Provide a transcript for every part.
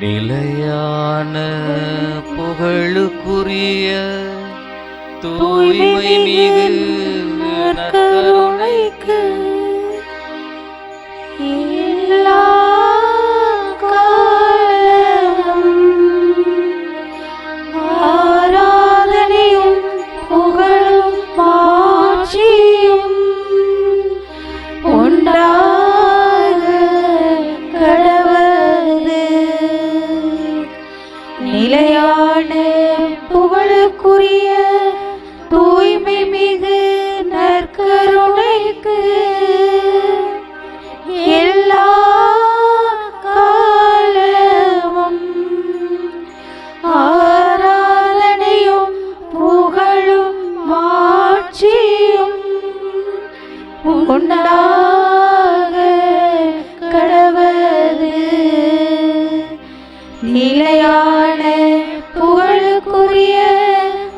நிலையான புகழுக்குரிய தூய்மை மிகு நற்கருணைக்கு எல்லா காலமும் ஆராதனையும் புகழும் மாட்சியும் உண்டாக கடவது. நிலையான புகழுக்குரிய தூய்மை மிகு நற்கருணைக்கு எல்லா காலமும் ஆராதனையும் புகழும் மாட்சியும் உண்டாக கடவது. நிலையான புகழுக்குரிய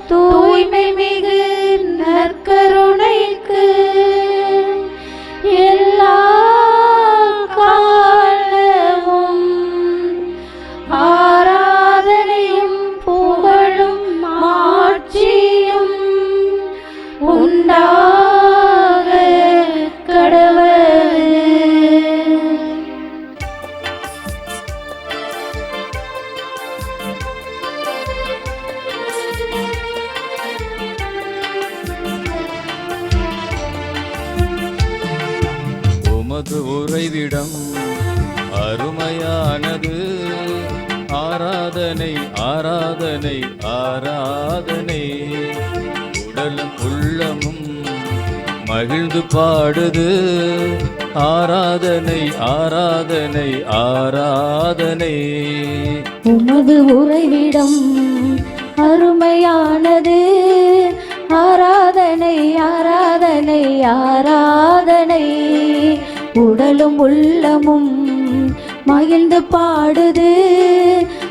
தூய்மை மிகு நற்கருணைக்கு எல்லா காலமும் ஆராதனையும் புகழும் மாட்சியும் உண்டாக கடவது. உமது உறைவிடம் அருமையானது. ஆராதனை ஆராதனை ஆராதனை. உடலும் உள்ளமும் மகிழ்ந்து பாடுது. ஆராதனை ஆராதனை ஆராதனை. உமது உறைவிடம் அருமையானது. ஆராதனை ஆராதனை ஆராதனை. உடலும் உள்ளமும் மகிழ்ந்து பாடுது.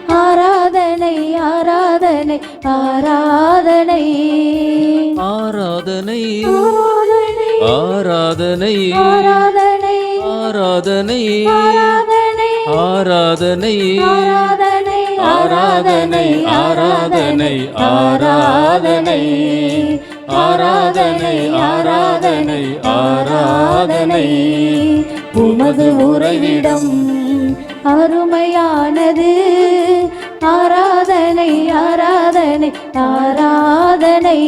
ஆராதனை ஆராதனை ஆராதனை. ஆராதனை ஆராதனை ஆராதனை ஆராதனை ஆராதனை ஆராதனை ஆராதனை ஆராதனை ஆராதனை ஆராதனை ஆராதனை ஆராதனை. உமது உறைவிடம் அருமையானது. ஆராதனை ஆராதனை ஆராதனை.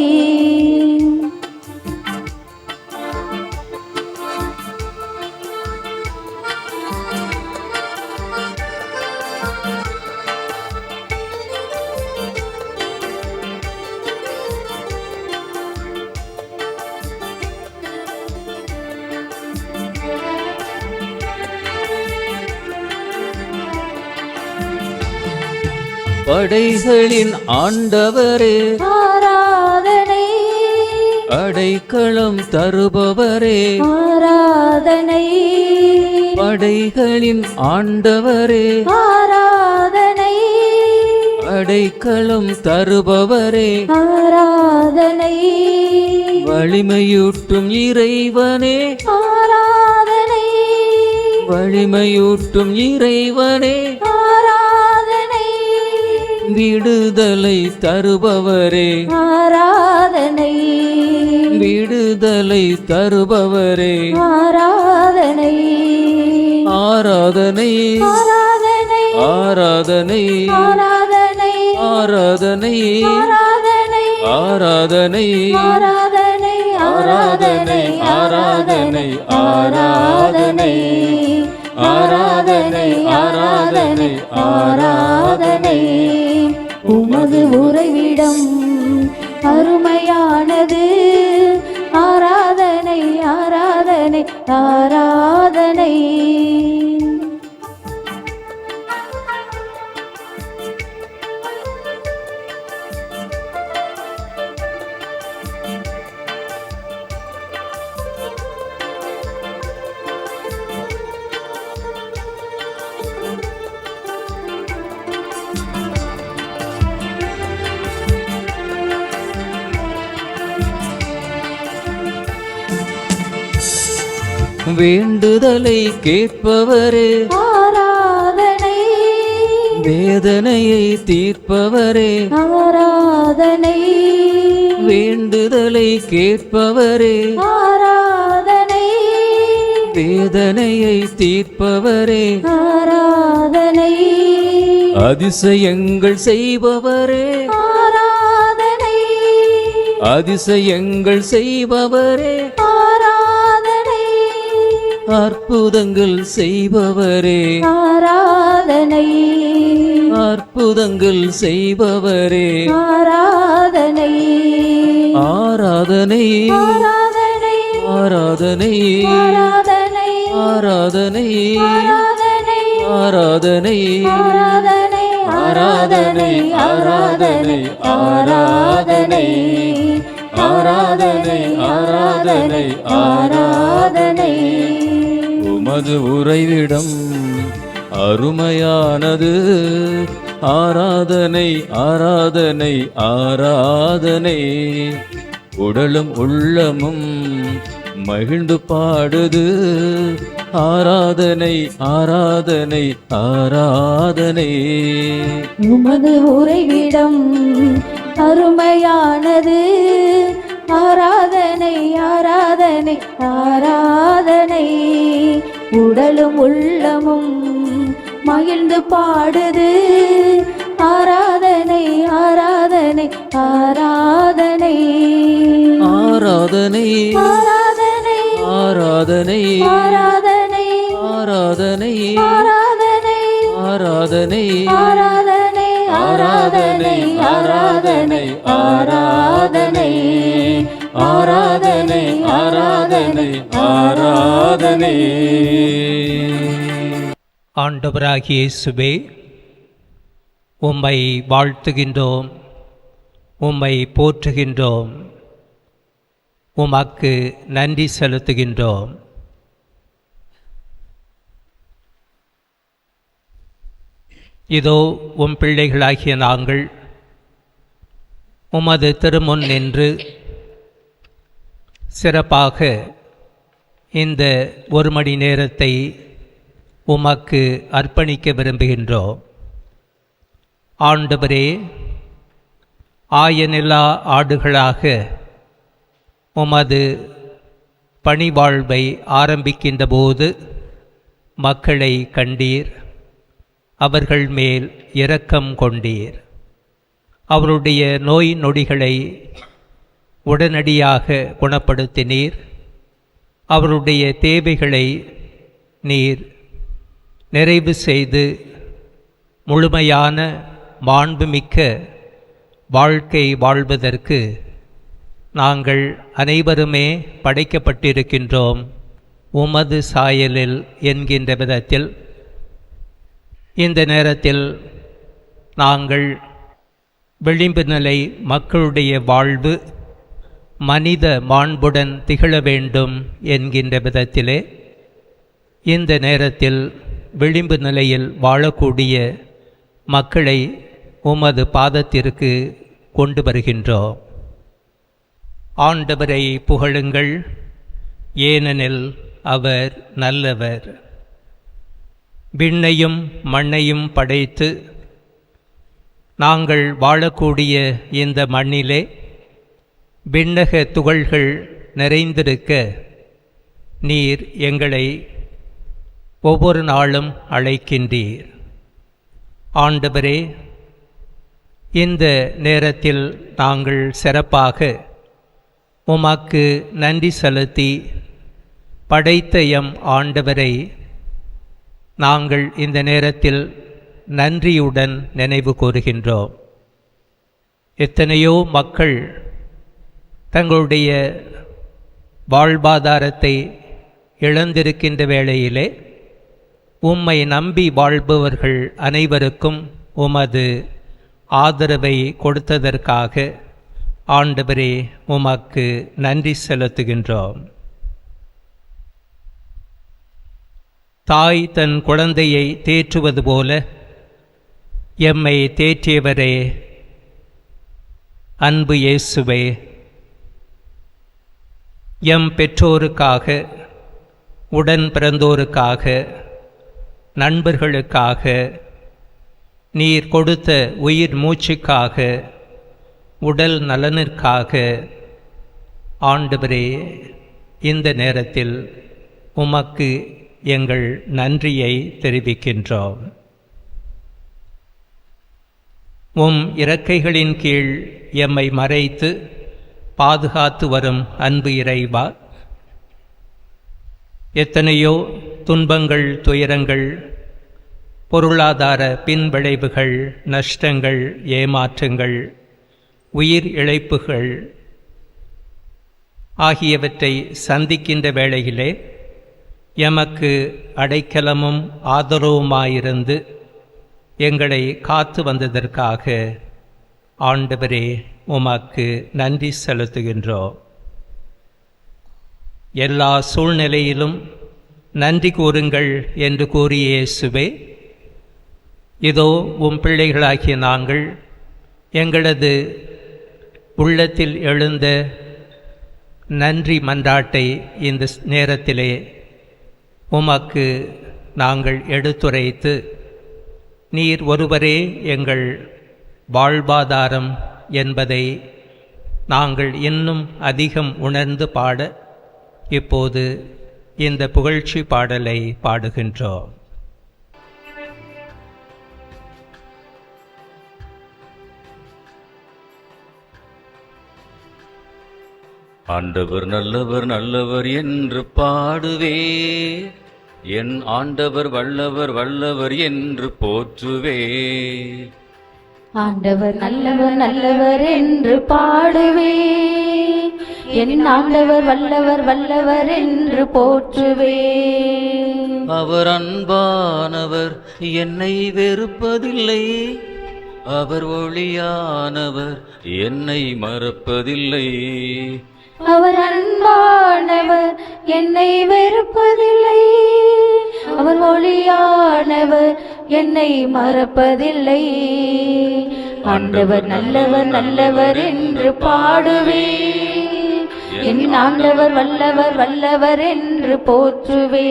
படைகளின் ஆண்டவரே ஆராதனை. அடைக்கலம் தருபவரே ஆராதனை. படைகளின் ஆண்டவரே ஆராதனை. அடைக்கலம் தருபவரே ஆராதனை. வலிமையூட்டும் இறைவனே ஆராதனை. வலிமையூட்டும் இறைவனே ஆராதனை. விடுதலை தருபவரே ஆராதனை. விடுதலை தருபவரே ஆராதனை. ஆராதனை ஆராதனை ஆராதனை ஆராதனை ஆராதனை ஆராதனை ஆராதனை ஆராதனை ஆராதனை ஆராதனை ஆராதனை ஆராதனை ஆராதனை ஆராதனை. உமது உறைவிடம் அருமையானது. ஆராதனை ஆராதனை ஆராதனை. வேண்டுதலை கேட்பவரே ஆராதனை வேதனையை தீர்ப்பவரே ஆராதனை வேண்டுதலை கேட்பவரே ஆராதனை வேதனையை தீர்ப்பவரே ஆராதனை அதிசயங்கள் செய்பவரே ஆராதனை அதிசயங்கள் செய்பவரே ஆராதனை அற்புதங்கள் செய்பவரே ஆராதனை அற்புதங்கள் செய்பவரே ஆராதனை ஆராதனை ஆராதனை ஆராதனை ஆராதனை ஆராதனை ஆராதனை ஆராதனை ஆராதனை ஆராதனை ஆராதனை ஆராதனை ஆராதனை ஆராதனை உமது உறைவிடம் அருமையானது ஆராதனை ஆராதனை ஆராதனை உடலும் உள்ளமும் மகிழ்ந்து பாடுது ஆராதனை ஆராதனை ஆராதனை உமது உறைவிடம் அருமையானது ஆராதனை ஆராதனை ஆராதனை உடலும் உள்ளமும் மகிழ்ந்து பாடுது ஆராதனை ஆராதனை ஆராதனை ஆராதனை ஆராதனை ஆராதனை ஆராதனை ஆராதனை ஆராதனை ஆராதனை ஆராதனை ஆராதனை ஆராதனை ஆராதனை ஆராதனை ஆராதனை ஆராதனை ஆண்டவராகிய இயேசுவே, உம்மை வாழ்த்துகின்றோம், உம்மை போற்றுகின்றோம், உமக்கு நன்றி செலுத்துகின்றோம். இதோ உம் பிள்ளைகளாகிய நாங்கள் உமது திருமுன் நின்று சிறப்பாக இந்த ஒரு மணி நேரத்தை உமக்கு அர்ப்பணிக்க விரும்புகின்றோம். ஆண்டவரே, ஆயனில்லா ஆடுகளாக உமது பணிவாழ்வை ஆரம்பிக்கின்ற போது மக்களை கண்டீர், அவர்கள் மேல் இரக்கம் கொண்டீர், அவருடைய நோய் நொடிகளை உடனடியாக குணப்படுத்தினீர், அவருடைய தேவைகளை நீர் நிறைவு செய்து முழுமையான மாண்புமிக்க வாழ்க்கை வாழ்வதற்கு நாங்கள் அனைவருமே படைக்கப்பட்டிருக்கின்றோம் உமது சாயலில் என்கின்ற விதத்தில் இந்த நேரத்தில் நாங்கள் விளிம்பு நிலை மக்களுடைய வாழ்வு மனித மாண்புடன் திகழ வேண்டும் என்கின்ற விதத்திலே இந்த நேரத்தில் விளிம்பு நிலையில் வாழக்கூடிய மக்களை உமது பாதத்திற்கு கொண்டு வருகின்றோம். ஆண்டவரை புகழுங்கள், ஏனெனில் அவர் நல்லவர். விண்ணையும் மண்ணையும் படைத்து நாங்கள் வாழக்கூடிய இந்த மண்ணிலே விண்ணக துகள்கள் நிறைந்திருக்க நீர் எங்களை ஒவ்வொரு நாளும் அழைக்கின்றீர். ஆண்டவரே, இந்த நேரத்தில் நாங்கள் சிறப்பாக உமக்கு நன்றி செலுத்தி படைத்த எம் ஆண்டவரை நாங்கள் இந்த நேரத்தில் நன்றியுடன் நினைவு கூறுகின்றோம். எத்தனையோ மக்கள் தங்களுடைய வாழ்வாதாரத்தை இழந்திருக்கின்ற வேளையிலே உம்மை நம்பி வாழ்பவர்கள் அனைவருக்கும் உமது ஆதரவை கொடுத்ததற்காக ஆண்டவரே உமக்கு நன்றி செலுத்துகின்றோம். தாய் தன் குழந்தையை தேற்றுவது போல எம்மை தேற்றியவரே, அன்பு இயேசுவே, எம் பெற்றோருக்காக, உடன் பிறந்தோருக்காக, நண்பர்களுக்காக, நீர் கொடுத்த உயிர் மூச்சுக்காக, உடல் நலனிற்காக ஆண்டவரே, இந்த நேரத்தில் உமக்கு எங்கள் நன்றியை தெரிவிக்கின்றோம். உம் இறக்கைகளின் கீழ் எம்மை மறைத்து பாதுகாத்து வரும் அன்பு இறைவா, எத்தனையோ துன்பங்கள், துயரங்கள், பொருளாதார பின்விளைவுகள், நஷ்டங்கள், ஏமாற்றங்கள், உயிர் இழப்புகள் ஆகியவற்றை சந்திக்கின்ற வேளையிலே எமக்கு அடைக்கலமும் ஆதரவுமாயிருந்து எங்களை காத்து வந்ததற்காக ஆண்டவரே உமக்கு நன்றி செலுத்துகின்றோம். எல்லா சூழ்நிலையிலும் நன்றி கூறுங்கள் என்று கூறிய இயேசுவே, இதோ உம் பிள்ளைகளாகிய நாங்கள் எங்களது உள்ளத்தில் எழுந்த நன்றி மன்றாட்டை இந்த நேரத்திலே உமக்கு நாங்கள் எடுத்துரைத்து, நீர் ஒருவரே எங்கள் வாழ்வாதாரம் என்பதை நாங்கள் இன்னும் அதிகம் உணர்ந்து பாட இப்போது இந்த புகழ்ச்சி பாடலை பாடுகின்றோம். ஆண்டவர் நல்லவர் நல்லவர் என்று பாடுவே, என் ஆண்டவர் வல்லவர் வல்லவர் என்று போற்றுவே. ஆண்டவர் நல்லவர் நல்லவர் என்று பாடுவே, என் ஆண்டவர் வல்லவர் வல்லவர் என்று போற்றுவே. அவர் அன்பானவர், என்னை வெறுப்பதில்லை. அவர் ஒளியானவர், என்னை மறப்பதில்லை. அவர் அன்பானவர், என்னை வெறுப்பதில்லை. அவர் ஒளியானவர், என்னை மறப்பதில்லை. ஆண்டவர் நல்லவர் நல்லவர் என்று பாடுவே, என் ஆண்டவர் வல்லவர் வல்லவர் என்று போற்றுவே.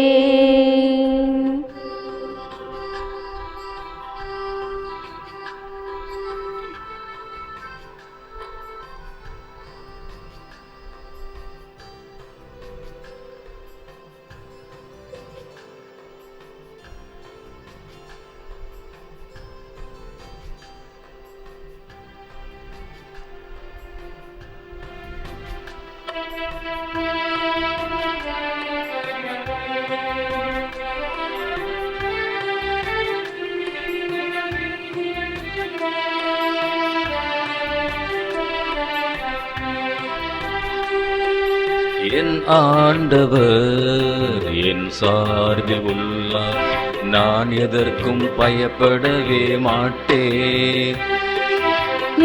என் ஆண்டவர் என் சார்பில் உள்ளார், நான் எதற்கும் பயப்படவே மாட்டேன்.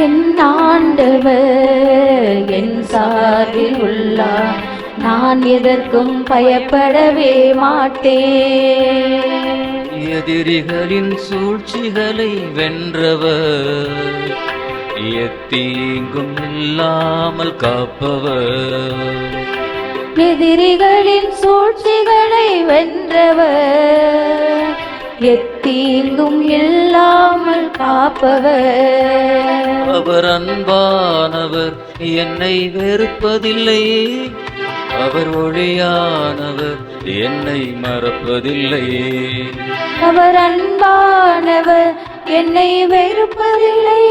என் ஆண்டவர் என் சார்பில் உள்ளார், நான் எதற்கும் பயப்படவே மாட்டேன். எதிரிகளின் சூழ்ச்சிகளை வென்றவர், எத்தீங்கும் இல்லாமல் காப்பவர். எதிரிகளின் சூழ்ச்சிகளை வென்றவர், எத்தீங்கும் இல்லாமல் காப்பவர். அவர் அன்பானவர், என்னை வெறுப்பதில்லை. அவர் ஒளியானவர், என்னை மறப்பதில்லை. அவர் அன்பானவர், என்னை வெறுப்பதில்லை.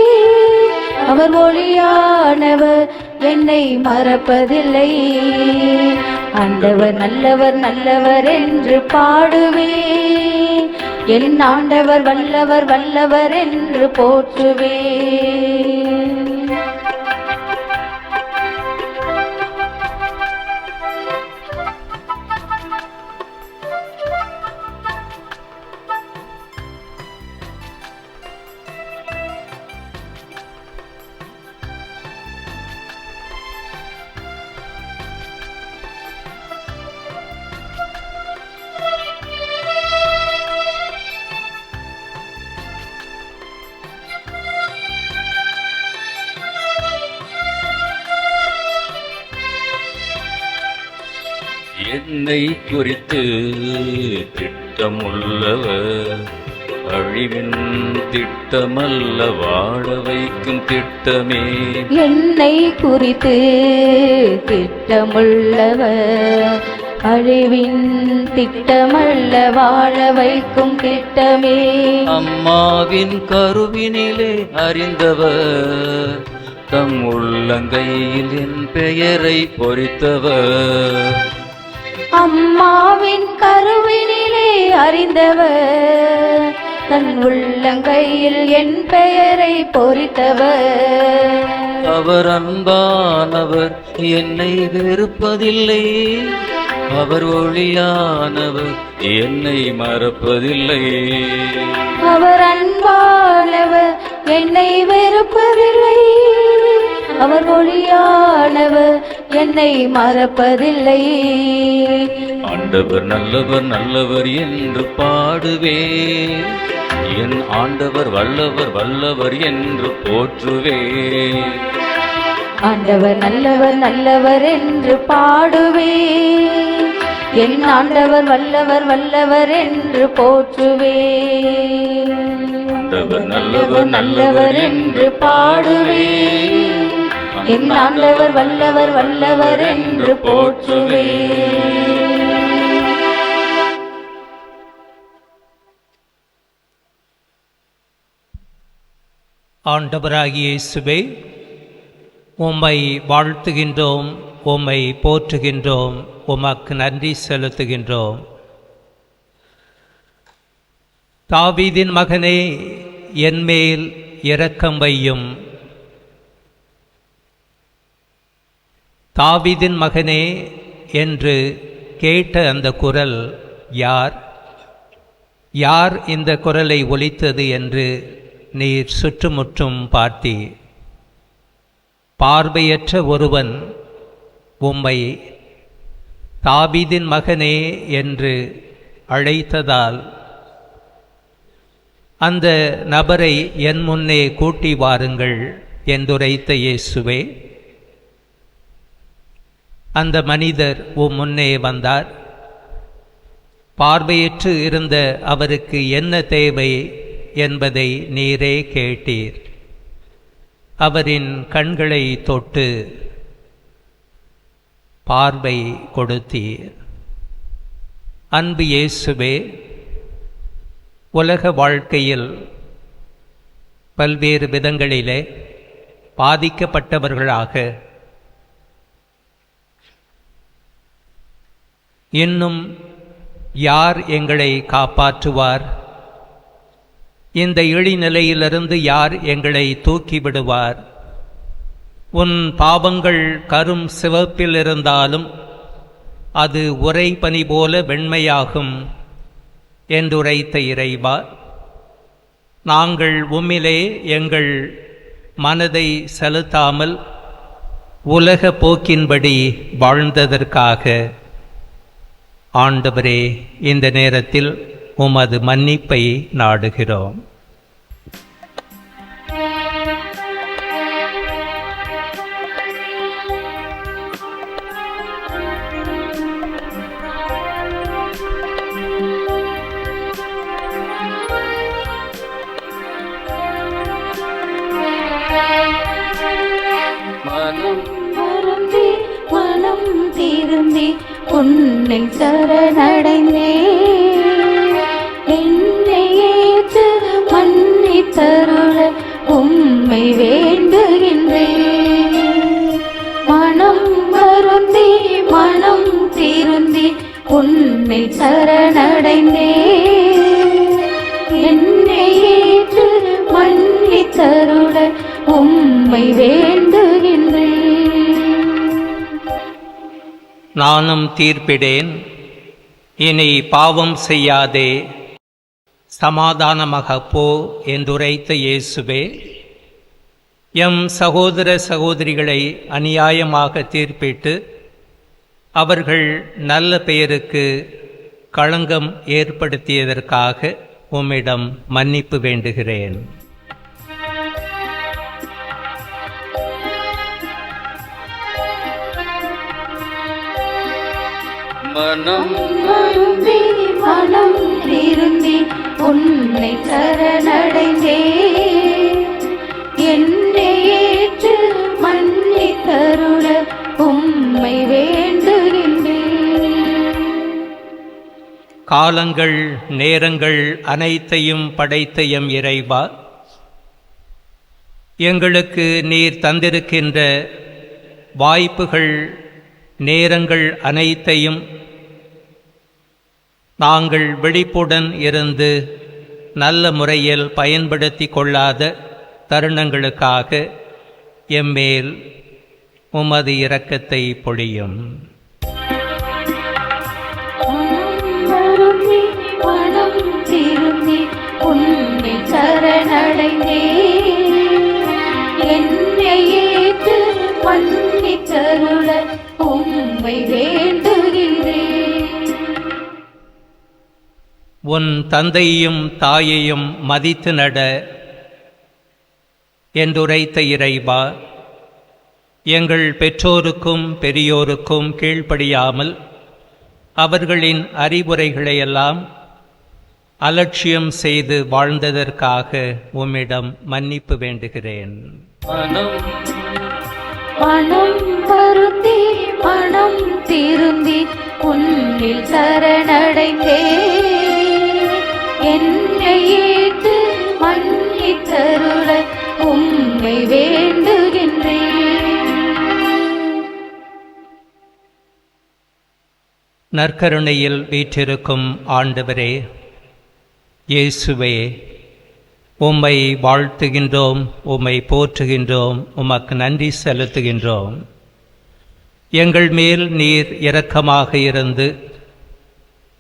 அவர் ஒளியானவர், என்னை மறப்பதில்லை. ஆண்டவர் நல்லவர் நல்லவர் என்று பாடுவே, என் ஆண்டவர் வல்லவர் வல்லவர் என்று போற்றுவே. என்னை குறித்து திட்டமுள்ளவர், அழிவின் திட்டமல்ல வாழ வைக்கும் திட்டமே. என்னை குறித்து திட்டமுள்ளவர், அழிவின் திட்டமல்ல வாழ வைக்கும் திட்டமே. அம்மாவின் கருவினிலே அறிந்தவர், தம் உள்ளங்கையில் என் பெயரை பொறித்தவர். அம்மாவின் கருவினிலே அறிந்தவர், தன் உள்ளங்கையில் என் பெயரை பொறித்தவர். அவர் அன்பானவர், என்னை வெறுப்பதில்லை. அவர் ஒளியானவர், என்னை மறப்பதில்லை. அவர் அன்பானவர், என்னை வெறுப்பதில்லை. அவர் ஒளியானவர், என்னை மறப்பதில்லை. ஆண்டவர் நல்லவர் நல்லவர் என்று பாடுவேன், என் ஆண்டவர் வல்லவர் வல்லவர் என்று போற்றுவேன். ஆண்டவர் நல்லவர் நல்லவர் என்று பாடுவேன், என் ஆண்டவர் வல்லவர் வல்லவர் என்று போற்றுவேன். ஆண்டவர் நல்லவர் நல்லவர் என்று பாடுவேன், என் ஆண்டவர் வல்லவர் வல்லவர் என்று போற்றுவேன். ஆண்டவராகிய இயேசுவே, உம்மை வாழ்த்துகின்றோம், உம்மை போற்றுகின்றோம், உமக்கு நன்றி செலுத்துகின்றோம். தாவீதின் மகனே, என்மேல் இரக்கம் வையும். தாவீதின் மகனே என்று கேட்ட அந்த குரல் யார்? யார் இந்த குரலை ஒலித்தது என்று நீர் சுற்றுமுற்றும் பார்த்தீர். பார்வையற்ற ஒருவன் உம்மை தாவீதின் மகனே என்று அழைத்ததால் அந்த நபரை என் முன்னே கூட்டி வாருங்கள் என்றுரைத்த இயேசுவே, அந்த மனிதர் உம் முன்னே வந்தார். பார்வையற்று இருந்த அவருக்கு என்ன தேவை என்பதை நீரே கேட்டீர். அவரின் கண்களை தொட்டு பார்வை கொடுத்தீர். அன்பு இயேசுவே, உலக வாழ்க்கையில் பல்வேறு விதங்களிலே பாதிக்கப்பட்டவர்களாக இன்னும் யார் எங்களை காப்பாற்றுவார்? இந்த இழிநிலையிலிருந்து யார் எங்களை தூக்கிவிடுவார்? உன் பாவங்கள் கரும் சிவப்பில் இருந்தாலும் அது உறை பனி போல வெண்மையாகும் என்றுரைத்த இறைவா, நாங்கள் உம்மிலே எங்கள் மனதை செலுத்தாமல் உலக போக்கின்படி வாழ்ந்ததற்காக ஆண்டவரே, இந்த நேரத்தில் உமது மன்னிப்பை நாடுகிறோம். மனம் திருந்தி உன்னை சரணடைந்தே, என்னை ஏற்று மன்னித்தருள உம்மை வேண்டுகின்றேன். மனம் வருந்தி மனம் திருந்தி உன்னை சரணடைந்தே, என்னை ஏற்று மன்னித்தருள உம்மை வேண்டுகின்றேன். நானும் தீர்ப்பிடேன், இனி பாவம் செய்யாதே, சமாதானமாக போ என்றுரைத்த இயேசுவே, எம் சகோதர சகோதரிகளை அநியாயமாக தீர்ப்பிட்டு அவர்கள் நல்ல பெயருக்கு களங்கம் ஏற்படுத்தியதற்காக உம்மிடம் மன்னிப்பு வேண்டுகிறேன். மனம் மனம் திருந்தி உன்னை சரணடைந்தேன். என்னை ஏற்று மன்னித்தருள உம்மை வேண்டுகின்றேன். காலங்கள் நேரங்கள் அனைத்தையும் படைத்த எம் இறைவா, எங்களுக்கு நீர் தந்திருக்கின்ற வாய்ப்புகள் நேரங்கள் அனைத்தையும் நாங்கள் விழிப்புடன் இருந்து நல்ல முறையில் பயன்படுத்தி கொள்ளாத தருணங்களுக்காக எம்மேல் உமது இரக்கத்தை பொழியும். மனம் திரும்பி உன்னை சரணடைந்தேன். என்னை ஏற்று மன்னித்தருள உம்மை வேண்டுகின்றேன். உன் தந்தையும் தாயையும் மதித்து நட என்றுரைத்த இறைவா, எங்கள் பெற்றோருக்கும் பெரியோருக்கும் கீழ்ப்படியாமல் அவர்களின் அறிவுரைகளையெல்லாம் அலட்சியம் செய்து வாழ்ந்ததற்காக உம்மிடம் மன்னிப்பு வேண்டுகிறேன். மனம் வருந்தி மனம் திருந்தி உன்னில் சரணடைந்தேன். என்னை ஏற்று மன்னித்தருள உம்மை வேண்டுகின்றேன். நற்கருணையில் வீற்றிருக்கும் ஆண்டவரே, இயேசுவே, உம்மை வாழ்த்துகின்றோம், உம்மை போற்றுகின்றோம், உமக்கு நன்றி செலுத்துகின்றோம். எங்கள் மேல் நீர் இரக்கமாக இருந்து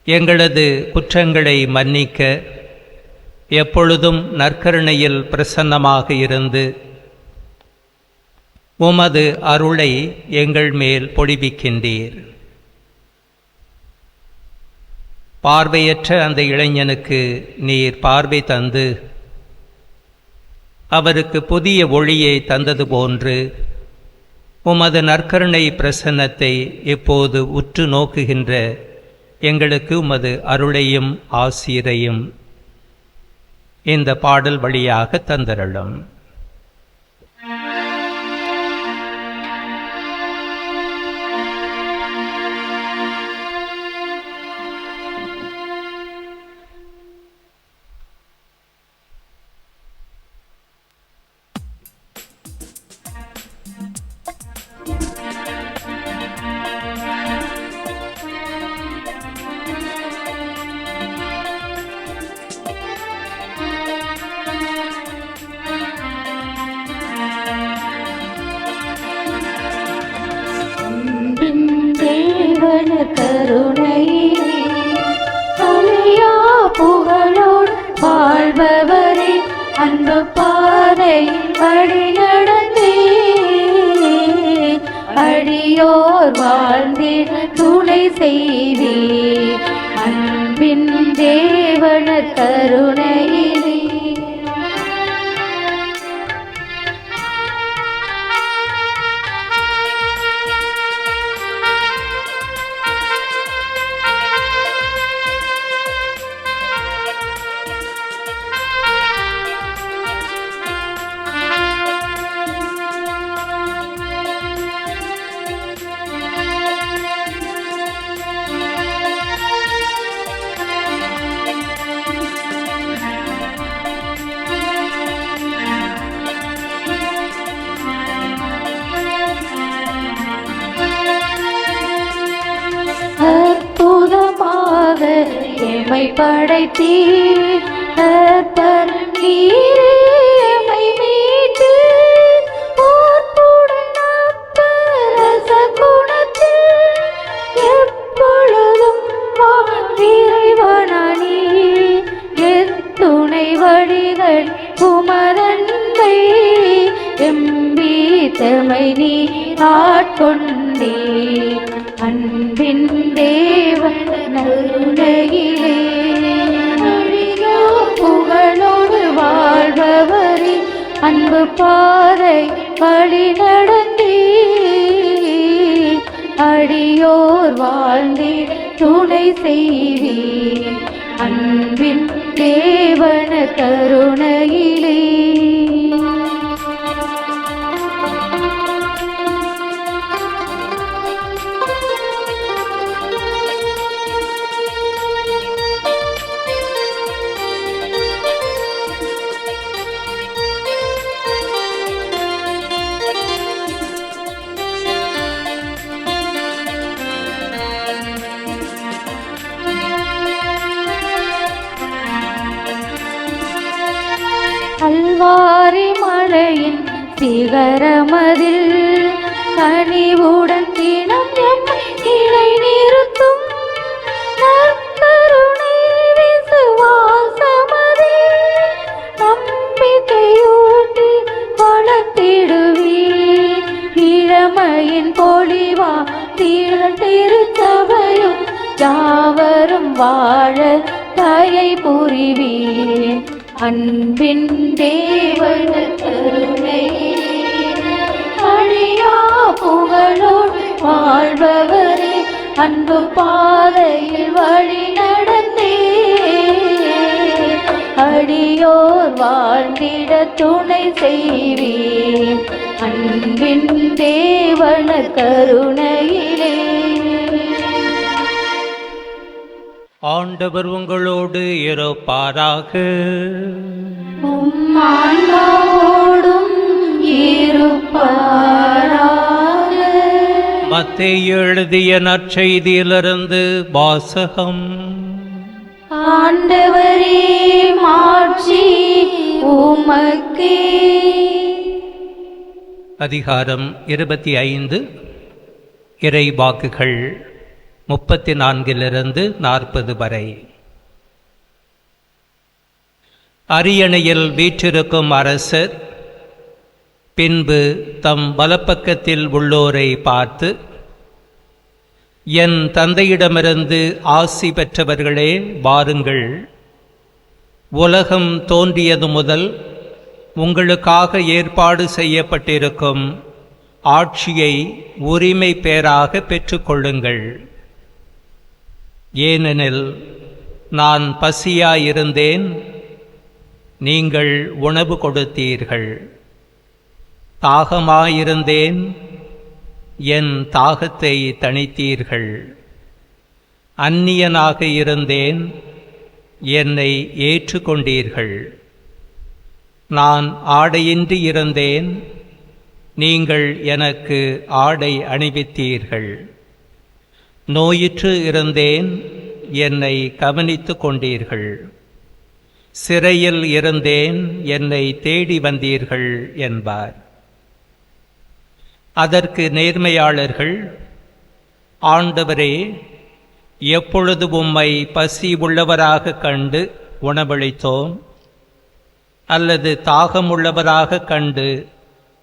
எங்களது குற்றங்களை மன்னிக்க எப்பொழுதும் நற்கருணையில் பிரசன்னமாக இருந்து உமது அருளை எங்கள் மேல் பொழிவிக்கின்றீர். பார்வையற்ற அந்த இளைஞனுக்கு நீர் பார்வை தந்து அவருக்கு புதிய ஒளியை தந்தது போன்று உமது நற்கருணை பிரசன்னத்தை இப்போது உற்று நோக்குகின்ற எங்களுக்கு உமது அருளையும் ஆசீரையும் இந்த பாடல் வழியாக தந்தருளும். கருணையிலே அழியா புகழோடு வாழ்பவரே, அன்பு பாதையில் வழி நடந்தே அடியோர் வாழ்ந்திட துணை செய்வே. அன்பின் தேவன கருணையிலே எமை படைத்தீர், அற்பரும் நீரே எமை மீட்டு போற்றுடன் அப்பரச குணத்தில் எப்பொழுதும் இறைவனானி எத்துணை வழிகள் குமரன்மை எம்பீத்தமை நீ ஆட்கொண்டே. அன்பின் தேவன் நல்குலகிலே அழியா புகழோடு வாழ்பவரே, அன்பு பாதை வழி நடந்தே அடியோர் வாழ்ந்தே துணை செய்வே. அன்பின் தேவன கருணையிலே கல்வாரி மலையின் சிகரமதில் கனிவுடன் தினம் எம்மை நிலை நிறுத்தும் நற்கருணை விசுவாசமதில் நம்பிக்கையூட்டி வளர்த்திடுவீர். இளமையின் பொலிவா திருச்சபையும் யாவரும் வாழ தயை புரிவீர். அன்பின் தேவன கருணையிலே அழியா புகழோடு வாழ்பவரே, அன்பு பாதையில் வழி நடந்தே அடியோர் வாழ்ந்திட துணை செய்வீர். அன்பின் தேவன கருணையிலே ஆண்டவர் உங்களோடு இருப்பாராக. உம் ஆன்மாவோடும் இருப்பாராக. மத்தேயு எழுதிய நற்செய்தியிலிருந்து வாசகம். ஆண்டவரே மாட்சி உமக்கே. அதிகாரம் 25. இறை வாக்குகள் 34 40 வரை. அரியணையில் வீற்றிருக்கும் அரசர் பின்பு தம் வலப்பக்கத்தில் உள்ளோரை பார்த்து, என் தந்தையிடமிருந்து ஆசி பெற்றவர்களே வாருங்கள், உலகம் தோன்றியது முதல் உங்களுக்காக ஏற்பாடு செய்யப்பட்டிருக்கும் ஆட்சியை உரிமை பேராக பெற்றுக்கொள்ளுங்கள். ஏனெனில் நான் பசியாயிருந்தேன், நீங்கள் உணவு கொடுத்தீர்கள். தாகமாயிருந்தேன், என் தாகத்தை தணித்தீர்கள். அந்நியனாக இருந்தேன், என்னை ஏற்றுக்கொண்டீர்கள். நான் ஆடையின்றி இருந்தேன், நீங்கள் எனக்கு ஆடை அணிவித்தீர்கள். நோயுற்று இருந்தேன், என்னை கவனித்து கொண்டீர்கள். சிறையில் இருந்தேன், என்னை தேடி வந்தீர்கள் என்பார். அதற்கு நேர்மையாளர்கள், ஆண்டவரே, எப்பொழுது உம்மை பசி உள்ளவராக கண்டு உணவளித்தோம், அல்லது தாகமுள்ளவராக கண்டு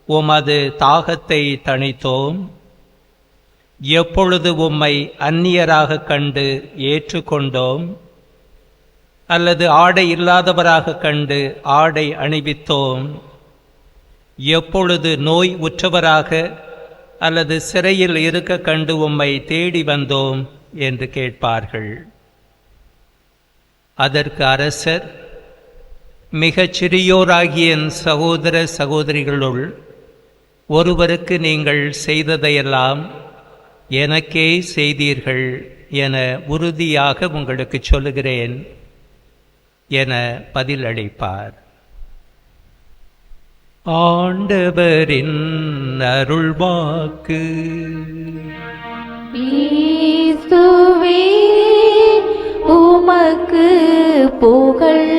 உமது தாகத்தை தணித்தோம்? எப்பொழுது உம்மை அந்நியராக கண்டு ஏற்றுக்கொண்டோம், அல்லது ஆடை இல்லாதவராக கண்டு ஆடை அணிவித்தோம்? எப்பொழுது நோய் உற்றவராக அல்லது சிறையில் இருக்க கண்டு உம்மை தேடி வந்தோம் என்று கேட்பார்கள். அதற்கு அரசர், மிகச் சிறியோராகிய என் சகோதர சகோதரிகளுள் ஒருவருக்கு நீங்கள் செய்ததையெல்லாம் எனக்கே செய்தீர்கள் என உறுதியாக உங்களுக்கு சொல்லுகிறேன் என பதிலளிப்பார். ஆண்டவரின் அருள்வாக்கு. கிறிஸ்துவே உமக்கு புகழ்.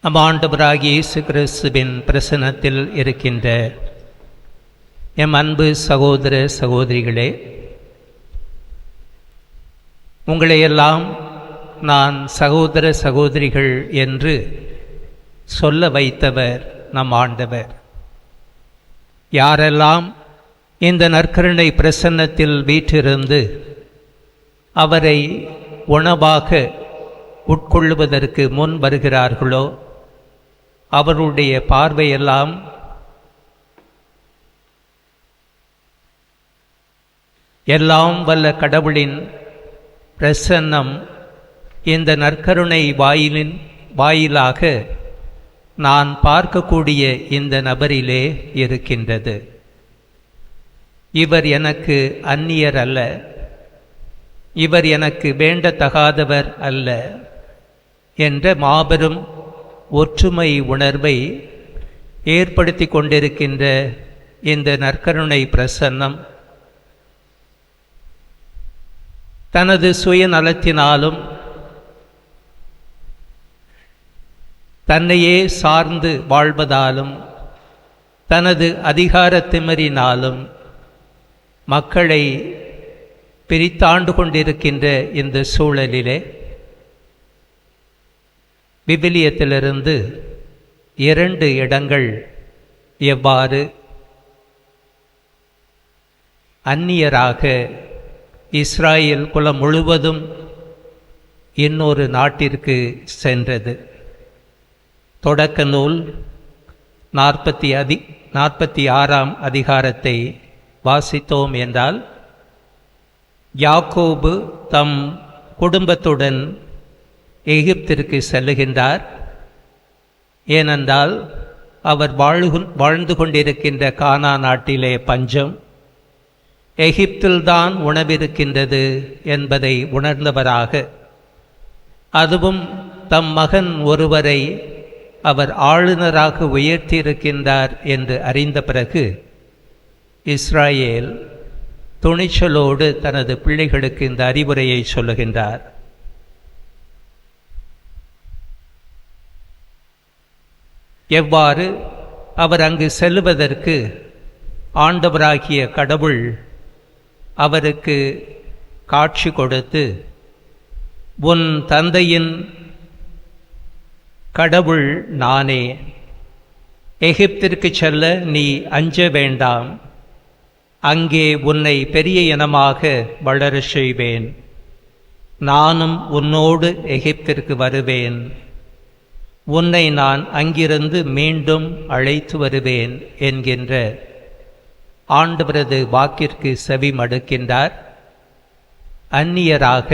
நம் ஆண்டவராகிய இயேசு கிறிஸ்துவின் பிரசன்னத்தில் இருக்கின்ற எம் அன்பு சகோதர சகோதரிகளே, உங்களையெல்லாம் நான் சகோதர சகோதரிகள் என்று சொல்ல வைத்தவர் நம் ஆண்டவர். யாரெல்லாம் இந்த நற்கருணை பிரசன்னத்தில் வீற்றிருந்து அவரை உணவாக உட்கொள்ளுவதற்கு முன் வருகிறார்களோ அவருடைய பார்வையெல்லாம் எல்லாம் வல்ல கடவுளின் பிரசன்னம் இந்த நற்கருணை வாயிலாக நான் பார்க்கக்கூடிய இந்த நபரிலே இருக்கின்றது. இவர் எனக்கு அந்நியர் அல்ல, இவர் எனக்கு வேண்டத்தகாதவர் அல்ல என்ற மாபெரும் ஒற்றுமை உணர்வை ஏற்படுத்தி கொண்டிருக்கின்ற இந்த நற்கருணை பிரசன்னம் தனது சுயநலத்தினாலும் தன்னையே சார்ந்து வாழ்வதாலும் தனது அதிகார திமிரினாலும் மக்களை பிரித்தாண்டு கொண்டிருக்கின்ற இந்த சூழலிலே விவிலியத்திலிருந்து 2 இடங்கள் எவ்வாறு அந்நியராக இஸ்ராயேல் குலம் முழுவதும் இன்னொரு நாட்டிற்கு சென்றது. தொடக்க நூல் 46ஆம் அதிகாரத்தை வாசித்தோம் என்றால், யாக்கோபு தம் குடும்பத்துடன் எகிப்திற்கு செல்லுகின்றார். ஏனென்றால் அவர் வாழ்ந்து கொண்டிருக்கின்ற கானா நாட்டிலே பஞ்சம், எகிப்தில்தான் உணவிருக்கின்றது என்பதை உணர்ந்தவராக, அதுவும் தம் மகன் ஒருவரை அவர் ஆளுநராக உயர்த்தியிருக்கின்றார் என்று அறிந்த பிறகு இஸ்ராயேல் துணிச்சலோடு தனது பிள்ளைகளுக்கு இந்த அறிவுரையை சொல்லுகின்றார். எவ்வாறு அவர் அங்கு செல்லுவதற்கு ஆண்டவராகிய கடவுள் அவருக்கு காட்சி கொடுத்து, உன் தந்தையின் கடவுள் நானே, எகிப்திற்கு செல்ல நீ அஞ்ச வேண்டாம், அங்கே உன்னை பெரிய இனமாக வளரச் செய்வேன், நானும் உன்னோடு எகிப்திற்கு வருவேன், உன்னை நான் அங்கிருந்து மீண்டும் அழைத்து வருவேன் என்கின்ற ஆண்டவரது வாக்கிற்கு செவி மடுக்கின்றார். அந்நியராக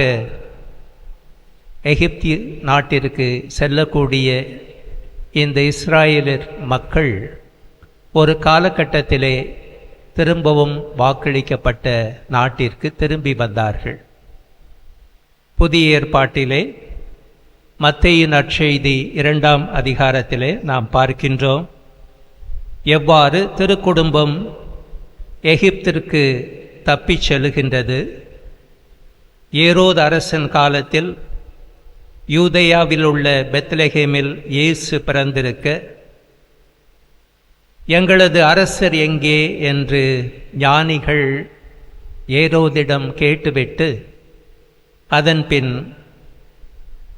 எகிப்திய நாட்டிற்கு செல்லக்கூடிய இந்த இஸ்ராயேலர் மக்கள் ஒரு காலகட்டத்திலே திரும்பவும் வாக்களிக்கப்பட்ட நாட்டிற்கு திரும்பி வந்தார்கள். புதிய ஏற்பாட்டிலே மத்தேயு நற்செய்தி 2ஆம் அதிகாரத்திலே நாம் பார்க்கின்றோம், எவ்வாறு திருக்குடும்பம் எகிப்திற்கு தப்பிச் செல்லுகின்றது. ஏரோது அரசன் காலத்தில் யூதேயாவில் உள்ள பெத்லெகேமில் இயேசு பிறந்திருக்க, எங்களது அரசர் எங்கே என்று ஞானிகள் ஏரோதிடம் கேட்டுவிட்டு, அதன்பின்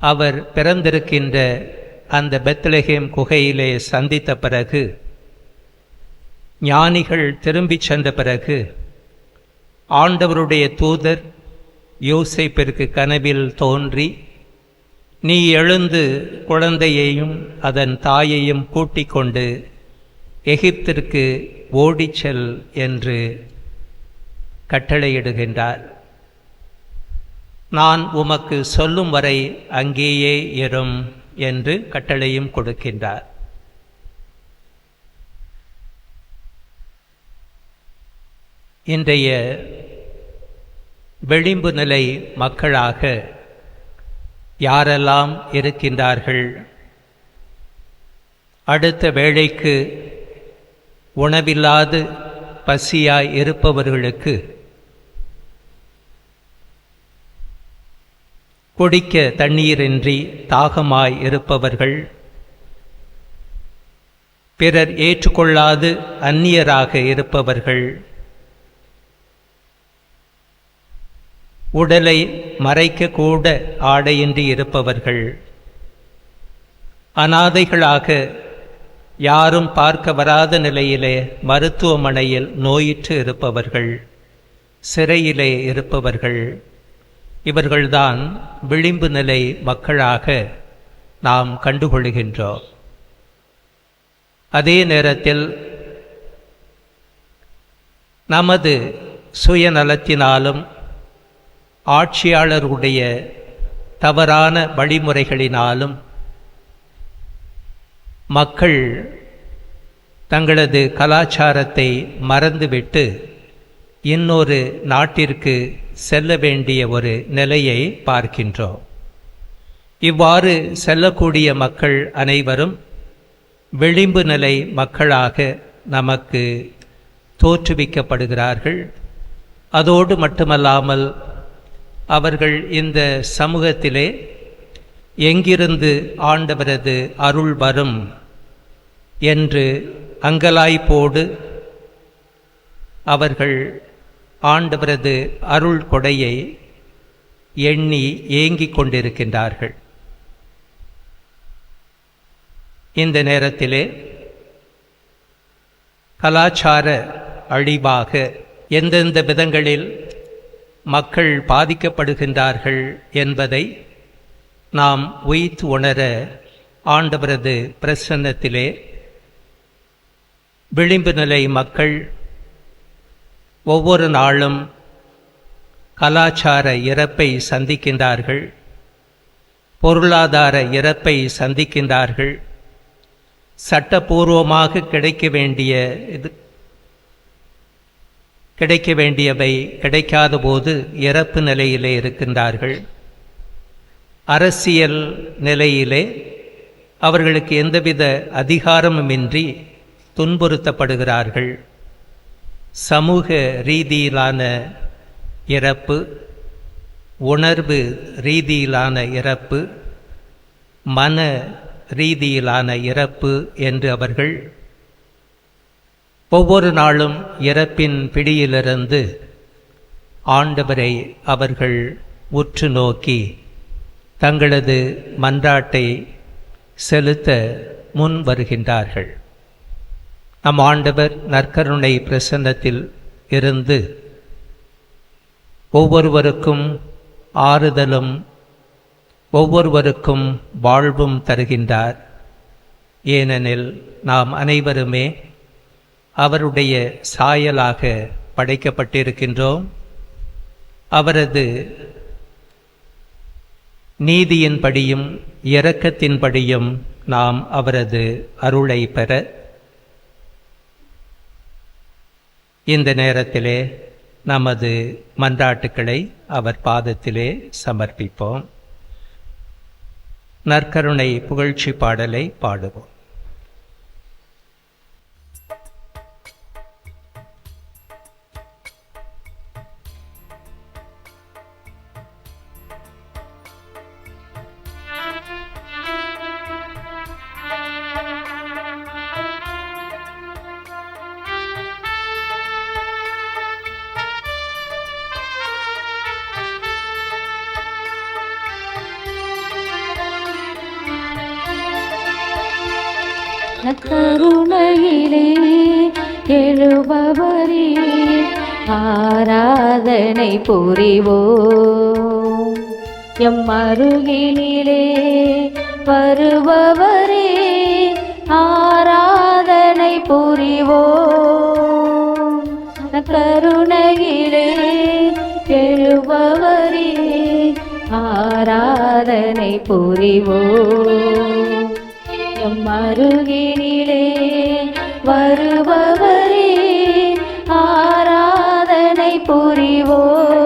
அவர் பிறந்திருக்கின்ற அந்த பெத்லெகேம் குகையிலே சந்தித்த பிறகு, ஞானிகள் திரும்பிச் சென்ற பிறகு, ஆண்டவருடைய தூதர் யோசேப்பிற்கு கனவில் தோன்றி, நீ எழுந்து குழந்தையையும் அதன் தாயையும் கூட்டிக் கொண்டு எகிப்திற்கு ஓடிச்செல் என்று கட்டளையிடுகின்றார். நான் உமக்கு சொல்லும் வரை அங்கேயே இரும் என்று கட்டளையும் கொடுக்கின்றார். இன்றைய விளிம்பு நிலை மக்களாக யாரெல்லாம் இருக்கின்றார்கள்? அடுத்த வேளைக்கு உணவில்லாது பசியாய் இருப்பவர்களுக்கு குடிக்க தண்ணீரின்றி தாகமாய் இருப்பவர்கள், பிறர் ஏற்றுக்கொள்ளாது அந்நியராக இருப்பவர்கள், உடலை மறைக்க கூட ஆடையின்றி இருப்பவர்கள், அனாதைகளாக யாரும் பார்க்க வராத நிலையிலே மருத்துவமனையில் நோயுற்று இருப்பவர்கள், சிறையிலே இருப்பவர்கள், இவர்கள்தான் விளிம்பு நிலை மக்களாக நாம் கண்டுகொள்கின்றோம். அதே நேரத்தில் நமது சுயநலத்தினாலும் ஆட்சியாளருடைய தவறான வழிமுறைகளினாலும் மக்கள் தங்களது கலாச்சாரத்தை மறந்துவிட்டு இன்னொரு நாட்டிற்கு செல்ல வேண்டிய ஒரு நிலையை பார்க்கின்றோம். இவ்வாறு செல்லக்கூடிய மக்கள் அனைவரும் விளிம்பு நிலை மக்களாக நமக்கு தோற்றுவிக்கப்படுகிறார்கள். அதோடு மட்டுமல்லாமல் அவர்கள் இந்த சமூகத்திலே எங்கிருந்து ஆண்டவரது அருள் வரும் என்று அங்கலாய்ப்போடு அவர்கள் ஆண்டவரது அருள் கொடையை எண்ணி ஏங்கிக் கொண்டிருக்கின்றார்கள். இந்த நேரத்திலே கலாச்சார அழிவாக எந்தெந்த விதங்களில் மக்கள் பாதிக்கப்படுகின்றார்கள் என்பதை நாம் உய்த்து உணர ஆண்டவரது பிரசன்னத்திலே விளிம்பு நிலை மக்கள் ஒவ்வொரு நாளும் கலாச்சார இறப்பை சந்திக்கின்றார்கள், பொருளாதார இறப்பை சந்திக்கின்றார்கள். சட்டபூர்வமாக கிடைக்க வேண்டியவை கிடைக்காத போது இறப்பு நிலையிலே இருக்கின்றார்கள். அரசியல் நிலையிலே அவர்களுக்கு எந்தவித அதிகாரமுமின்றி துன்புறுத்தப்படுகிறார்கள். சமூக ரீதியிலான இறப்பு, உணர்வு ரீதியிலான இறப்பு, மன ரீதியிலான இறப்பு என்று அவர்கள் ஒவ்வொரு நாளும் இறப்பின் பிடியிலிருந்து ஆண்டவரை அவர்கள் உற்று நோக்கி தங்களது மன்றாட்டை செலுத்த முன் வருகின்றார்கள். நம் ஆண்டவர் நற்கருணை பிரசன்னத்தில் இருந்து ஒவ்வொருவருக்கும் ஆறுதலும் ஒவ்வொருவருக்கும் வாழ்வும் தருகின்றார். ஏனெனில் நாம் அனைவருமே அவருடைய சாயலாக படைக்கப்பட்டிருக்கின்றோம். அவரது நீதியின்படியும் இரக்கத்தின்படியும் நாம் அவரது அருளை பெற இந்த நேரத்திலே நமது மன்றாட்டுக்களை அவர் பாதத்திலே சமர்ப்பிப்போம். நற்கருணை புகழ்ச்சி பாடலை பாடுவோம். கருணையிலே எழுபவரே ஆராதனை புரிவோம். எம் அருகினிலே வருபவரே ஆராதனை புரிவோம். கருணையிலே எழுபவரே ஆராதனை புரிவோம். எம் அருகினிலே வருபவரே ஆராதனை புரிவோம்.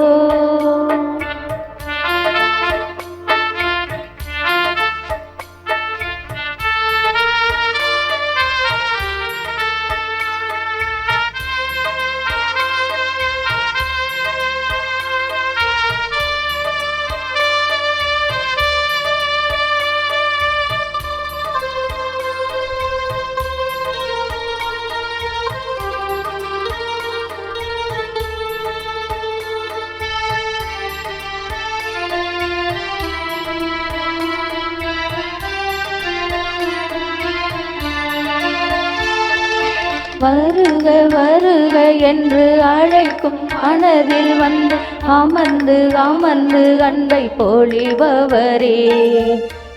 வருக வருக என்று அழைக்கும் மனதில் வந்து அமர்ந்து அமர்ந்து அன்பை பொழிபவரே.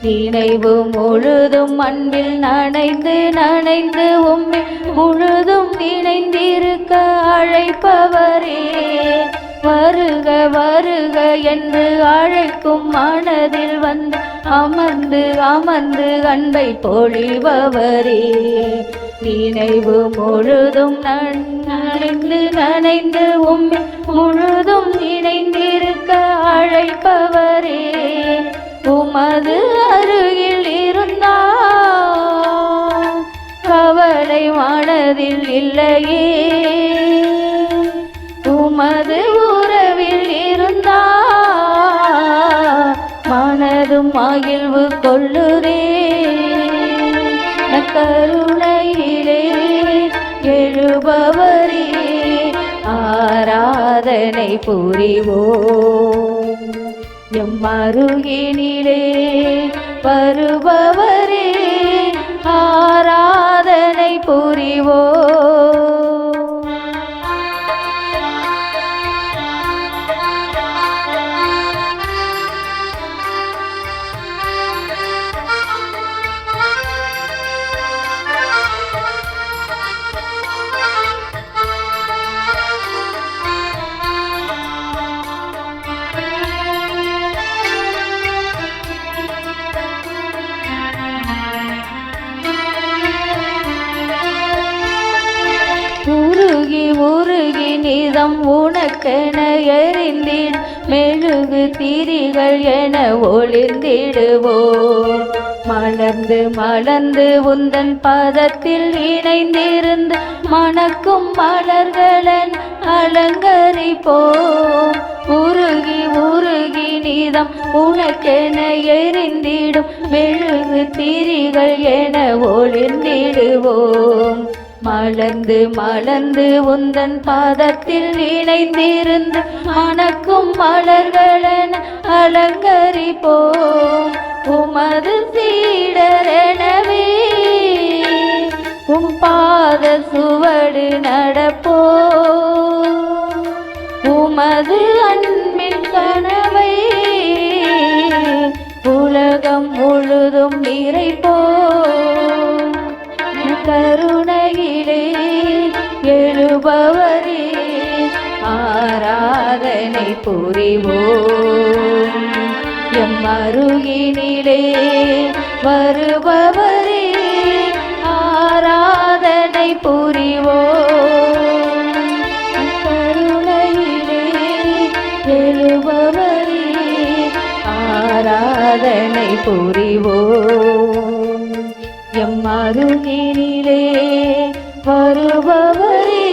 நினைவு முழுதும் அன்பில் நனைந்து நனைந்து உம்மில் முழுதும் இணைந்திருக்க அழைப்பவரே. வருக வருக என்று அழைக்கும் மனதில் வந்து அமர்ந்து அமர்ந்து அன்பை பொழிபவரே, நினைவு முழுதும் நனைந்து நனைந்து உம்மில் முழுதும் இணைந்திருக்க அழைப்பவரே, உமது அருகில் இருந்தால் கவலை மனதில் இல்லையே, உமது உறவில் இருந்தால் மனதும் மகிழ்வு கொள்ளுதே. கருணையிலே எழுபவரே, ஆராதனை புரிவோம். எம்மருகினிலே வருபவரே, ஆராதனை புரிவோம். உருகி உருகி நிதம் உனக்கென எரிந்திட மெழுகு திரிகள் என ஒளிர்ந்திடுவோம். மலர்ந்து மலர்ந்து உந்தன் பதத்தில் இணைந்திருந்து மணக்கும் மலர்களன் அலங்கரிப்போம். உருகி உருகி நிதம் உனக்கென எரிந்திடும் மெழுகு திரிகள் என ஒளிர்ந்திடுவோம். மலர்ந்து மலர்ந்து உந்தன் பாதத்தில் இணைந்திருந்து மணக்கும் மலர்களென அலங்கரிப்போம். உமது சீடரெனவே உம் பாத சுவடு நடப்போம். உமது அன்பின் கனவை உலகம் முழுதும் நிறைப்போம். கருணையிலே எழுபவரே, ஆராதனை புரிவோம். எம்மருகினிலே வருபவரே, ஆராதனை புரிவோம். கருணையிலே எழுபவரே, ஆராதனை புரிவோம். எம்மருகினிலே வருபவரே,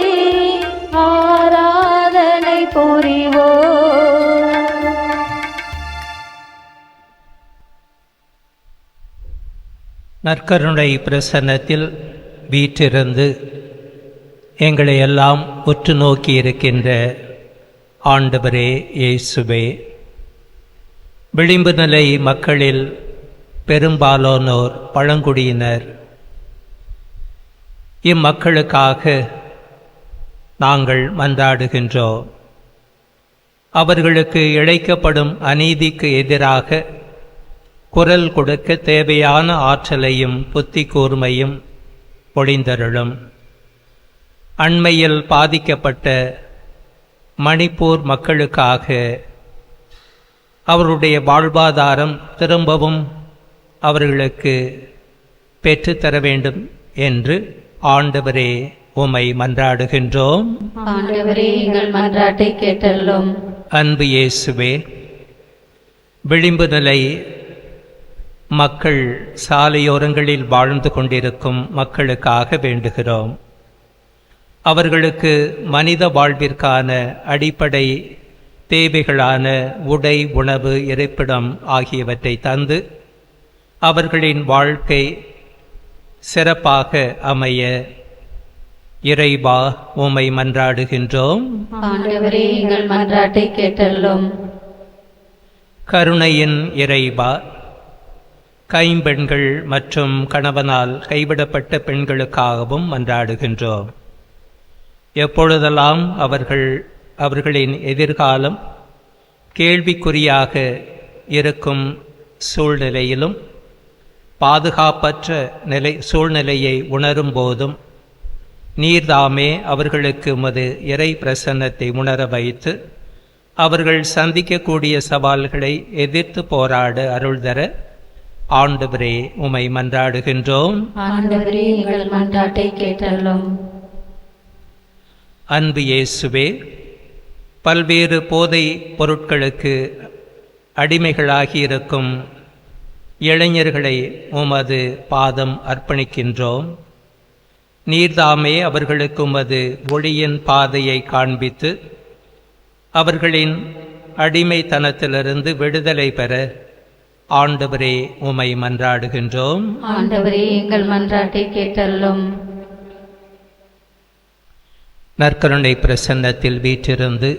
ஆராதனை புரிவோம். நற்கருணை பிரசன்னத்தில் வீற்றிருந்து எங்களை எல்லாம் உற்று நோக்கி இருக்கின்ற ஆண்டவரே இயேசுவே, விளிம்பு நிலை மக்களில் பெரும்பாலானோர் பழங்குடியினர். இம்மக்களுக்காக நாங்கள் மன்றாடுகின்றோம். அவர்களுக்கு இழைக்கப்படும் அநீதிக்கு எதிராக குரல் கொடுக்க தேவையான ஆற்றலையும் புத்தி கூர்மையும் பொழிந்தருளும். அண்மையில் பாதிக்கப்பட்ட மணிப்பூர் மக்களுக்காக அவருடைய வாழ்வாதாரம் திரும்பவும் அவர்களுக்கு பெற்றுத்தர வேண்டும் என்று ஆண்டவரே உம்மை மன்றாடுகின்றோம். ஆண்டவரே, எங்கள் மன்றாட்டை கேட்டருளும். அன்பு இயேசுவே, விளிம்பு நிலை மக்கள் சாலையோரங்களில் வாழ்ந்து கொண்டிருக்கும் மக்களுக்காக வேண்டுகிறோம். அவர்களுக்கு மனித வாழ்விற்கான அடிப்படை தேவைகளான உடை, உணவு, இருப்பிடம் ஆகியவற்றை தந்து அவர்களின் வாழ்க்கை சிறப்பாக அமைய இறைவா உம்மை மன்றாடுகின்றோம். ஆண்டவரே, எங்கள் மன்றாட்டை கேட்டருளும். கருணையின் இறைவா, கைம்பெண்கள் மற்றும் கணவனால் கைவிடப்பட்ட பெண்களுக்காகவும் மன்றாடுகின்றோம். எப்பொழுதெல்லாம் அவர்களின் எதிர்காலம் கேள்விக்குறியாக இருக்கும் சூழ்நிலையிலும் பாதுகாப்பற்ற சூழ்நிலையை உணரும் போதும் நீர்தாமே அவர்களுக்கு உமது இறை பிரசன்னத்தை உணர வைத்து அவர்கள் சந்திக்கக்கூடிய சவால்களை எதிர்த்து போராட அருள் தர ஆண்டவரே உமை மன்றாடுகின்றோம். ஆண்டவரே எங்கள் மன்றாட்டை கேட்டருளும். அன்பு இயேசுவே, பல்வேறு போதை பொருட்களுக்கு அடிமைகளாகியிருக்கும் இளைஞர்களை உமது பாதம் அர்ப்பணிக்கின்றோம். நீர்தாமே அவர்களுக்கு உமது ஒளியின் பாதையை காண்பித்து அவர்களின் அடிமைத்தனத்திலிருந்து விடுதலை பெற ஆண்டவரே உமை மன்றாடுகின்றோம். ஆண்டவரே எங்கள் மன்றாட்டை கேட்டருளும். நற்கருணை பிரசன்னத்தில் வீற்றிருந்து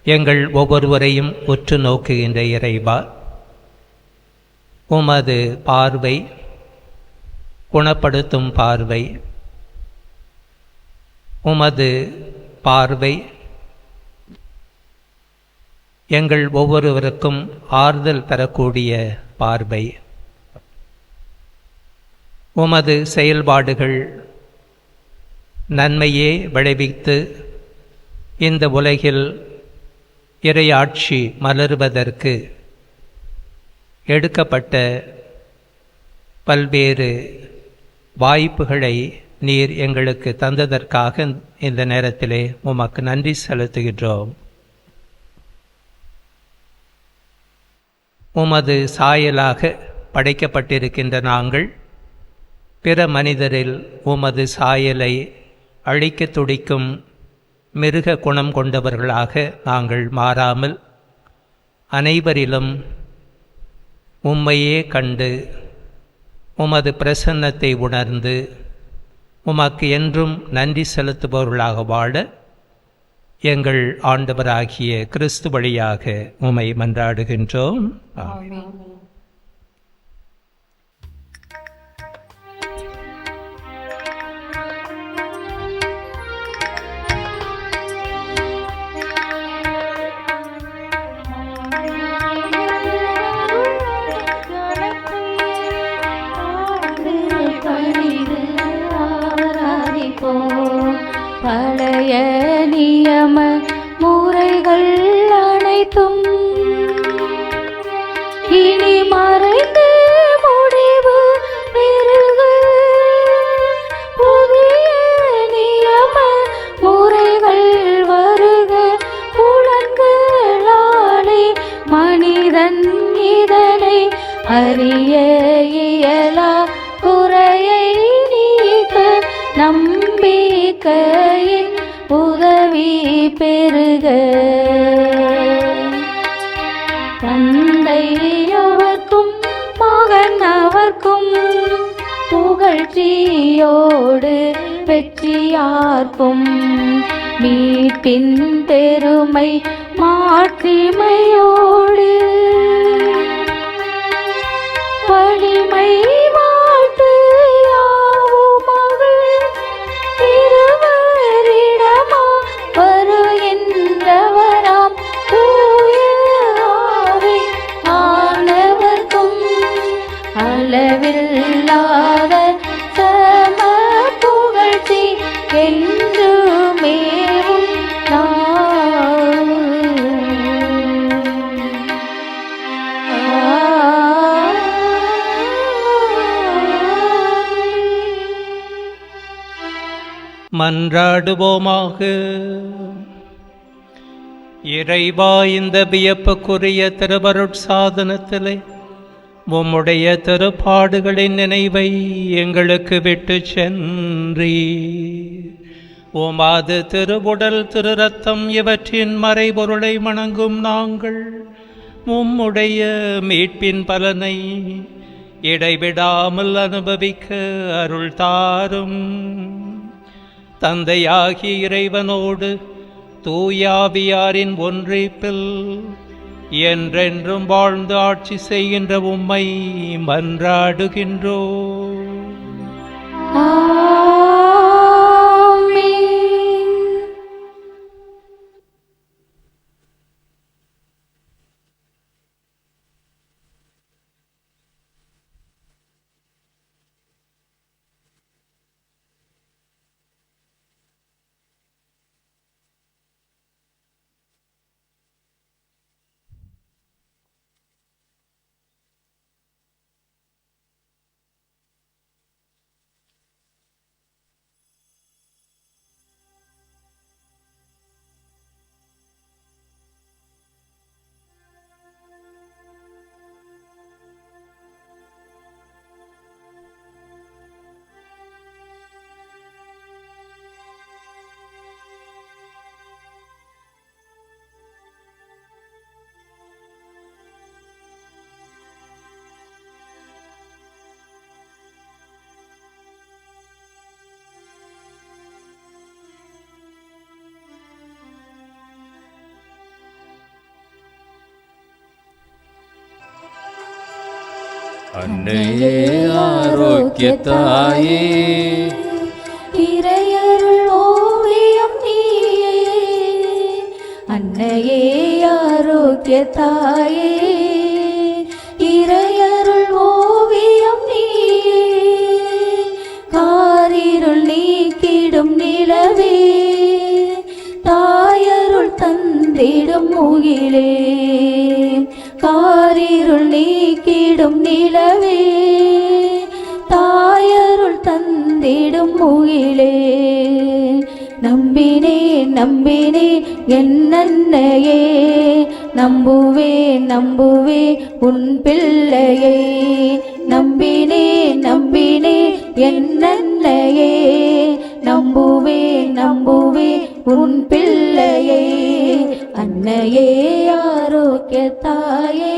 எங்கள் ஒவ்வொருவரையும் உற்று நோக்குகின்ற இறைவா, உமது பார்வை குணப்படுத்தும் பார்வை, உமது பார்வை எங்கள் ஒவ்வொருவருக்கும் ஆறுதல் தரக்கூடிய பார்வை. உமது செயல்பாடுகள் நன்மையே விளைவித்து இந்த உலகில் இறையாட்சி மலருவதற்கு எடுக்கப்பட்ட பல்வேறு வாய்ப்புகளை நீர் எங்களுக்கு தந்ததற்காக இந்த நேரத்திலே உமக்கு நன்றி செலுத்துகின்றோம். உமது சாயலாக படைக்கப்பட்டிருக்கின்ற நாங்கள் பிற மனிதரில் உமது சாயலை அழிக்க துடிக்கும் மிருக குணம் கொண்டவர்களாக நாங்கள் மாறாமல் அனைவரிலும் உம்மையே கண்டு உமது பிரசன்னத்தை உணர்ந்து உமக்கு என்றும் நன்றி செலுத்துபவர்களாக வாழ எங்கள் ஆண்டவராகிய கிறிஸ்து வழியாக உம்மை மன்றாடுகின்றோம். ஆமென். பழைய நியம முறைகள் அனைத்தும் இனி மறைந்து முடிவு பெறுக. புதிய நியம முறைகள் வருக. புலன்களாலே மனிதன் இதனை அறிய இயலா. குறையை நீக்க நம்பிக்கையின் உதவி பெறுக. தந்தை அவர்க்கும் மகன் அவர்க்கும் புகழ்ச்சியோடு வெற்றியார்க்கும் மீட்பின் பெருமை மாட்சிமையோடு வலிமை வாழ்த்து யாவுமாக இருவரிடமா வருகின்றவராம் தூய ஆவி ஆனவர்க்கும் அளவில்லாத சம புகழ்ச்சி என்றுமே மன்றாடுவோமாக. இறைவா, இந்த வியப்புக்குரிய திருவருட்சாதனத்திலே உம்முடைய திருப்பாடுகளின் நினைவை எங்களுக்கு விட்டு சென்றி உமது திருவுடல் திரு ரத்தம் இவற்றின் மறைபொருளை வணங்கும் நாங்கள் உம்முடைய மீட்பின் பலனை இடைவிடாமல் அனுபவிக்க அருள் தாரும். தந்தையாகி இறைவனோடு தூயாவியாரின் ஒன்றிப்பில் என்றென்றும் வாழ்ந்து ஆட்சி செய்கின்ற உம்மை மன்றாடுகின்றோம். அன்னையே ஆரோக்கிய தாயே, இறையருள் ஓவியம் நீயே. அன்னையே ஆரோக்கிய தாயே, இறையருள் ஓவியம் நீயே. காரிருள் நீக்கிடும் நிலவே, தாயருள் தந்திடும் முகிலே. காரிருள் நீக்கிடும் நிலவே, தாயருள் தந்திடும் முகிலே. நம்பினேன் நம்பினேன் என் அன்னையே, நம்புவேன் நம்புவேன் உன் பிள்ளையை. நம்பினேன் நம்பினேன் என் அன்னையே, நம்புவேன் நம்புவேன் உன் பிள்ளையை. அன்னையே ஆரோக்கிய தாயே.